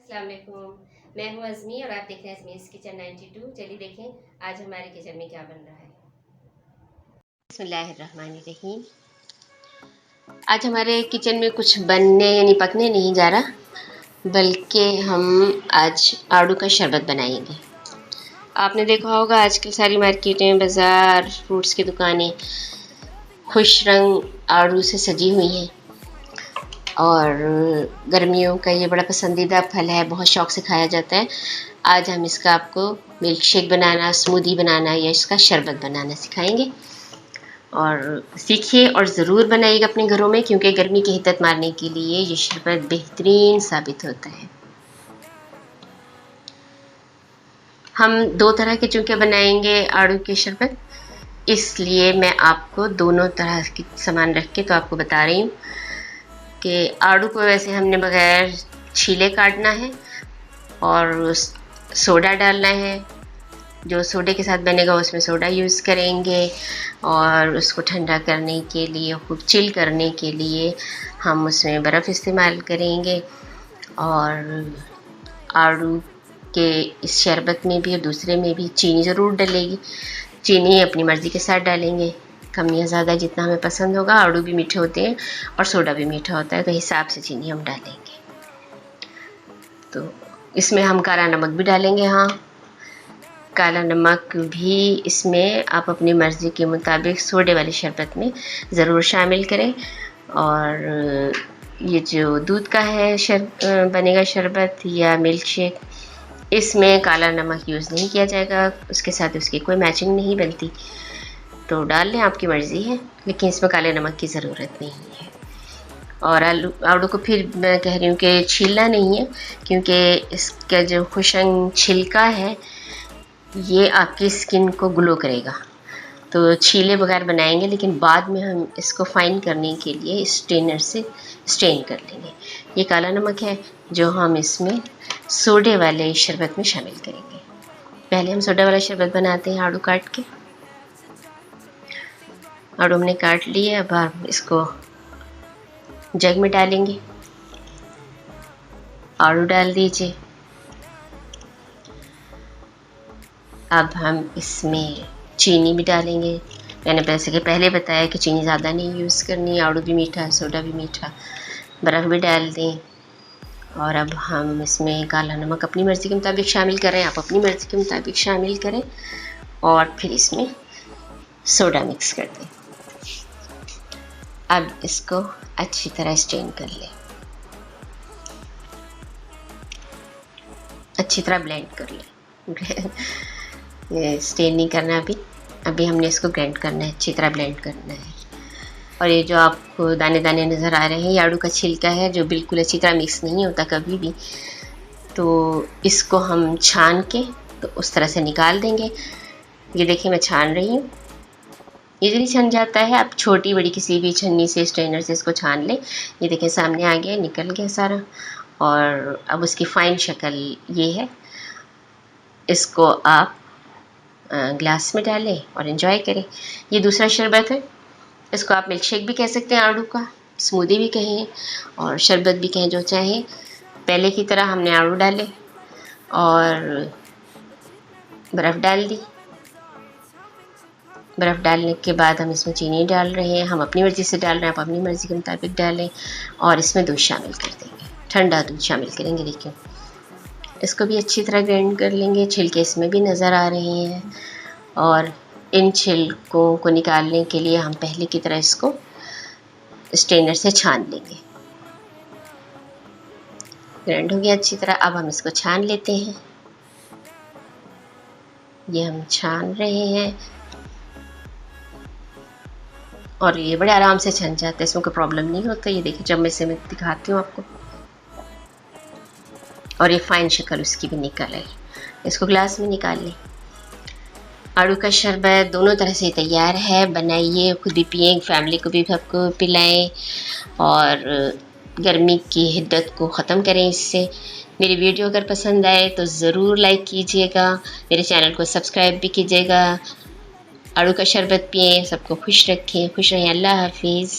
अस्सलाम वालेकुम। मैं हूँ अज़मी और आप देख रहे हैं अज़मीज़ किचन 92। चलिए देखें आज हमारे किचन में क्या बन रहा है। बिस्मिल्लाहिर्रहमानिर्रहीम। आज हमारे किचन में कुछ बनने यानी पकने नहीं जा रहा, बल्कि हम आज आड़ू का शरबत बनाएंगे। आपने देखा होगा आजकल सारी मार्केटें, बाज़ार, फ्रूट्स की दुकानें खुश रंग आड़ू से सजी हुई हैं और गर्मियों का ये बड़ा पसंदीदा फल है, बहुत शौक़ से खाया जाता है। आज हम इसका आपको मिल्क शेक बनाना, स्मूदी बनाना या इसका शरबत बनाना सिखाएंगे और सीखिए और ज़रूर बनाइएगा अपने घरों में, क्योंकि गर्मी की हिद्दत मारने के लिए ये शरबत बेहतरीन साबित होता है। हम दो तरह के चूँकि बनाएंगे आड़ू के शरबत, इसलिए मैं आपको दोनों तरह के सामान रख के तो आपको बता रही हूँ कि आड़ू को वैसे हमने बगैर छीले काटना है और सोडा डालना है। जो सोडे के साथ बनेगा उसमें सोडा यूज़ करेंगे और उसको ठंडा करने के लिए, खूब चिल करने के लिए हम उसमें बर्फ़ इस्तेमाल करेंगे। और आड़ू के इस शरबत में भी और दूसरे में भी चीनी ज़रूर डलेगी। चीनी अपनी मर्ज़ी के साथ डालेंगे, कम या ज़्यादा जितना हमें पसंद होगा। आड़ू भी मीठे होते हैं और सोडा भी मीठा होता है, तो हिसाब से चीनी हम डालेंगे। तो इसमें हम काला नमक भी डालेंगे। हाँ, काला नमक भी इसमें आप अपनी मर्ज़ी के मुताबिक सोडे वाले शरबत में ज़रूर शामिल करें। और ये जो दूध का है बनेगा शरबत या मिल्क शेक, इसमें काला नमक यूज़ नहीं किया जाएगा, उसके साथ उसकी कोई मैचिंग नहीं बनती। तो डाल लें, आपकी मर्ज़ी है, लेकिन इसमें काले नमक की ज़रूरत नहीं है। और आड़ू को फिर मैं कह रही हूँ कि छीलना नहीं है, क्योंकि इसका जो खुशंग छिलका है ये आपकी स्किन को ग्लो करेगा। तो छीले बगैर बनाएंगे, लेकिन बाद में हम इसको फाइन करने के लिए स्ट्रेनर से स्ट्रेन कर लेंगे। ये काला नमक है जो हम इसमें सोडे वाले शरबत में शामिल करेंगे। पहले हम सोडा वाला शरबत बनाते हैं आड़ू काट के। आड़ू हमने काट लिए, अब हम इसको जग में डालेंगे। आड़ू डाल दीजिए। अब हम इसमें चीनी भी डालेंगे। मैंने वैसे कि पहले बताया कि चीनी ज़्यादा नहीं यूज़ करनी, आड़ू भी मीठा है, सोडा भी मीठा। बर्फ़ भी डाल दें। और अब हम इसमें काला नमक अपनी मर्ज़ी के मुताबिक शामिल करें, आप अपनी मर्ज़ी के मुताबिक शामिल करें। और फिर इसमें सोडा मिक्स कर दें। अब इसको अच्छी तरह स्ट्रेन कर लें, अच्छी तरह ब्लेंड कर लें। ये स्ट्रेन नहीं करना अभी हमने इसको ग्राइंड करना है, अच्छी तरह ब्लेंड करना है। और ये जो आपको दाने दाने नज़र आ रहे हैं, ये आड़ू का छिलका है जो बिल्कुल अच्छी तरह मिक्स नहीं होता कभी भी। तो इसको हम छान के तो उस तरह से निकाल देंगे। ये देखिए मैं छान रही हूँ, इजीली छन जाता है। आप छोटी बड़ी किसी भी छन्नी से, स्ट्रेनर से इसको छान लें। ये देखिए सामने आ गया, निकल गया सारा। और अब उसकी फ़ाइन शक्ल ये है। इसको आप ग्लास में डालें और एंजॉय करें। ये दूसरा शरबत है, इसको आप मिल्क शेक भी कह सकते हैं, आड़ू का स्मूदी भी कहें और शरबत भी कहें, जो चाहें। पहले की तरह हमने आड़ू डाले और बर्फ़ डाल दी। बर्फ़ डालने के बाद हम इसमें चीनी डाल रहे हैं। हम अपनी मर्ज़ी से डाल रहे हैं, आप अपनी मर्ज़ी के मुताबिक डालें। और इसमें दूध शामिल कर देंगे, ठंडा दूध शामिल करेंगे। देखिए इसको भी अच्छी तरह ग्राइंड कर लेंगे। छिलके इसमें भी नज़र आ रहे हैं और इन छिलकों को निकालने के लिए हम पहले की तरह इसको स्ट्रेनर से छान लेंगे। ग्राइंड हो गया अच्छी तरह। अब हम इसको छान लेते हैं। ये हम छान रहे हैं और ये बड़े आराम से छन जाता है, इसमें कोई प्रॉब्लम नहीं होता। ये देखिए जब मैं दिखाती हूँ आपको, और ये फ़ाइन शक्ल उसकी भी निकल आई। इसको ग्लास में निकाल लें। आड़ू का शरबत दोनों तरह से तैयार है, बनाइए, खुद भी पिएं, फैमिली को भी सबको पिलाएं और गर्मी की हिद्दत को ख़त्म करें इससे। मेरी वीडियो अगर पसंद आए तो ज़रूर लाइक कीजिएगा, मेरे चैनल को सब्सक्राइब भी कीजिएगा। आड़ू का शरबत पिएं, सबको खुश रखें, खुश रहें। अल्लाह हाफिज़।